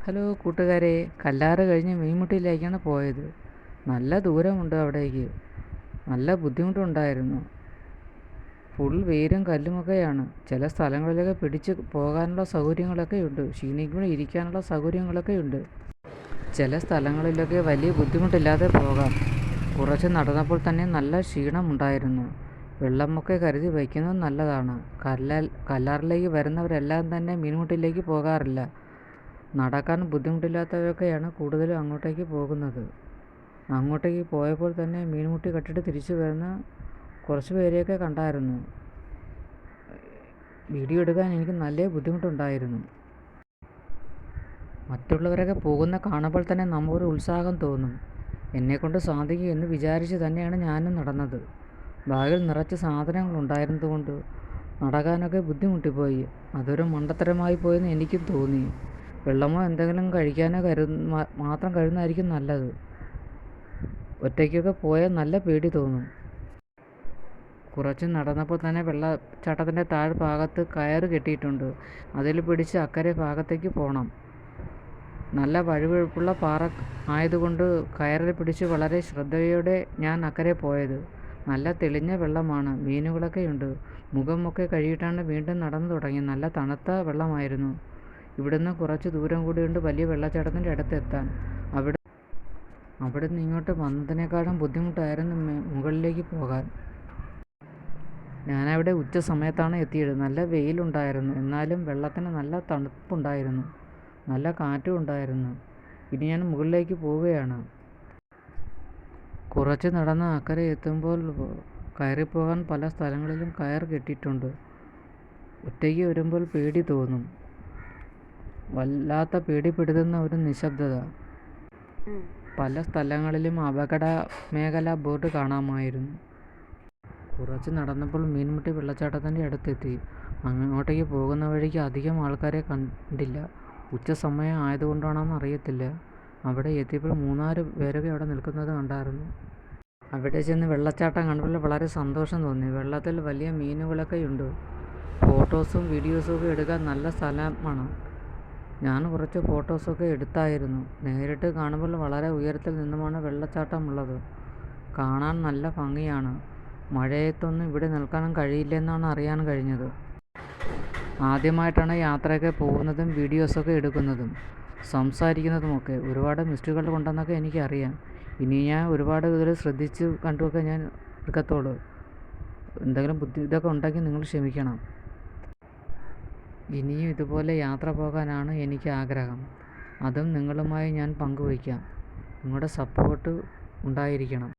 Hello കൂട്ടുകാരെ, കല്ലാറ് കഴിഞ്ഞ് മീൻമുട്ടിയിലേക്കാണ് പോയത്. നല്ല ദൂരമുണ്ട് അവിടേക്ക്. നല്ല ബുദ്ധിമുട്ടുണ്ടായിരുന്നു. ഫുൾ വേരും കല്ലുമൊക്കെയാണ്. ചില സ്ഥലങ്ങളിലൊക്കെ പിടിച്ച് പോകാനുള്ള സൗകര്യങ്ങളൊക്കെ ഉണ്ട്. ക്ഷീണിക്കുമ്പോൾ ഇരിക്കാനുള്ള സൗകര്യങ്ങളൊക്കെ ഉണ്ട്. ചില സ്ഥലങ്ങളിലൊക്കെ വലിയ ബുദ്ധിമുട്ടില്ലാതെ പോകാം. കുറച്ച് നടന്നപ്പോൾ തന്നെ നല്ല ക്ഷീണമുണ്ടായിരുന്നു. വെള്ളമൊക്കെ കരുതി വയ്ക്കുന്നത് നല്ലതാണ്. കല്ലാറിലേക്ക് വരുന്നവരെല്ലാം തന്നെ മീൻമുട്ടിയിലേക്ക് പോകാറില്ല. നടക്കാൻ ബുദ്ധിമുട്ടില്ലാത്തവരൊക്കെയാണ് കൂടുതലും അങ്ങോട്ടേക്ക് പോകുന്നത്. അങ്ങോട്ടേക്ക് പോയപ്പോൾ തന്നെ മീൻമുട്ടി കണ്ടിട്ട് തിരിച്ചു വരുന്ന കുറച്ച് പേരെയൊക്കെ കണ്ടായിരുന്നു. വീഡിയോ എടുക്കാൻ എനിക്ക് നല്ല ബുദ്ധിമുട്ടുണ്ടായിരുന്നു. മറ്റുള്ളവരൊക്കെ പോകുന്ന കാണുമ്പോൾ തന്നെ നമുക്കൊരു ഉത്സാഹം തോന്നും. എന്നെക്കൊണ്ട് സാധിക്കും എന്ന് വിചാരിച്ച് തന്നെയാണ് ഞാനും നടന്നത്. ബാഗിൽ നിറച്ച് സാധനങ്ങളുണ്ടായിരുന്നതുകൊണ്ട് നടക്കാനൊക്കെ ബുദ്ധിമുട്ടിപ്പോയി. അതൊരു മണ്ടത്തരമായി പോയെന്ന് എനിക്കും തോന്നി. വെള്ളമോ എന്തെങ്കിലും കഴിക്കാനോ മാത്രം കരുതുന്നതായിരിക്കും നല്ലത്. ഒറ്റയ്ക്കൊക്കെ പോയാൽ നല്ല പേടി തോന്നും. കുറച്ച് നടന്നപ്പോൾ തന്നെ വെള്ളച്ചാട്ടത്തിൻ്റെ താഴ്ഭാഗത്ത് കയറ് കെട്ടിയിട്ടുണ്ട്. അതിൽ പിടിച്ച് അക്കരെ ഭാഗത്തേക്ക് പോകണം. നല്ല വഴുവഴുപ്പുള്ള പാറ ആയതുകൊണ്ട് കയറിൽ പിടിച്ച് വളരെ ശ്രദ്ധയോടെ ഞാൻ അക്കരെ പോയത്. നല്ല തെളിഞ്ഞ വെള്ളമാണ്. മീനുകളൊക്കെയുണ്ട്. മുഖമൊക്കെ കഴുകിയിട്ടാണ് വീണ്ടും നടന്നു തുടങ്ങിയത്. നല്ല തണുത്ത വെള്ളമായിരുന്നു. ഇവിടുന്ന് കുറച്ച് ദൂരം കൂടിയുണ്ട് വലിയ വെള്ളച്ചാട്ടത്തിൻ്റെ അടുത്തെത്താൻ. അവിടുന്ന് ഇങ്ങോട്ട് വന്നതിനേക്കാളും ബുദ്ധിമുട്ടായിരുന്നു മുകളിലേക്ക് പോകാൻ. ഞാനവിടെ ഉച്ച സമയത്താണ് എത്തിയത്. നല്ല വെയിലുണ്ടായിരുന്നു. എന്നാലും വെള്ളത്തിന് നല്ല തണുപ്പുണ്ടായിരുന്നു. നല്ല കാറ്റും ഉണ്ടായിരുന്നു. ഇനി ഞാൻ മുകളിലേക്ക് പോവുകയാണ്. കുറച്ച് നടന്ന് അക്കരെ എത്തുമ്പോൾ കയറിപ്പോകാൻ പല സ്ഥലങ്ങളിലും കയർ കെട്ടിയിട്ടുണ്ട്. ഒറ്റയ്ക്ക് വരുമ്പോൾ പേടി തോന്നും. വല്ലാത്ത പേടിപ്പെടുത്തുന്ന ഒരു നിശബ്ദത. പല സ്ഥലങ്ങളിലും അപകട മേഖല ബോർഡ് കാണാമായിരുന്നു. കുറച്ച് നടന്നപ്പോൾ മീൻമുട്ടി വെള്ളച്ചാട്ടത്തിൻ്റെ അടുത്തെത്തി. അങ്ങോട്ടേക്ക് പോകുന്ന വഴിക്ക് അധികം ആൾക്കാരെ കണ്ടില്ല. ഉച്ച സമയം ആയതുകൊണ്ടാണെന്ന് അറിയത്തില്ല. അവിടെ എത്തിയപ്പോൾ 3-4 പേരൊക്കെ അവിടെ നിൽക്കുന്നത് കണ്ടായിരുന്നു. അവിടെ ചെന്ന് വെള്ളച്ചാട്ടം കണ്ടപ്പോൾ വളരെ സന്തോഷം തോന്നി. വെള്ളത്തിൽ വലിയ മീനുകളൊക്കെയുണ്ട്. ഫോട്ടോസും വീഡിയോസും ഒക്കെ എടുക്കാൻ നല്ല സ്ഥലമാണ്. ഞാൻ കുറച്ച് ഫോട്ടോസൊക്കെ എടുത്തായിരുന്നു. നേരിട്ട് കാണുമ്പോൾ വളരെ ഉയരത്തിൽ നിന്നുമാണ് വെള്ളച്ചാട്ടമുള്ളത്. കാണാൻ നല്ല ഭംഗിയാണ്. മഴയത്തൊന്നും ഇവിടെ നിൽക്കാനും കഴിയില്ലെന്നാണ് അറിയാൻ കഴിഞ്ഞത്. ആദ്യമായിട്ടാണ് യാത്രയൊക്കെ പോകുന്നതും വീഡിയോസൊക്കെ എടുക്കുന്നതും സംസാരിക്കുന്നതുമൊക്കെ. ഒരുപാട് മിസ്റ്റേക്കുകൾ ഉണ്ടെന്നൊക്കെ എനിക്കറിയാം. ഇനി ഞാൻ ഒരുപാട് ഇതിൽ ശ്രദ്ധിച്ച് കണ്ടുമൊക്കെ ഞാൻ എടുക്കത്തുള്ളൂ. എന്തെങ്കിലും ഇതൊക്കെ ഉണ്ടെങ്കിൽ നിങ്ങൾ ക്ഷമിക്കണം. ഇനിയും ഇതുപോലെ യാത്ര പോകാനാണ് എനിക്ക് ആഗ്രഹം. അതും നിങ്ങളുമായി ഞാൻ പങ്കുവയ്ക്കാം. നിങ്ങളുടെ സപ്പോർട്ട് ഉണ്ടായിരിക്കണം.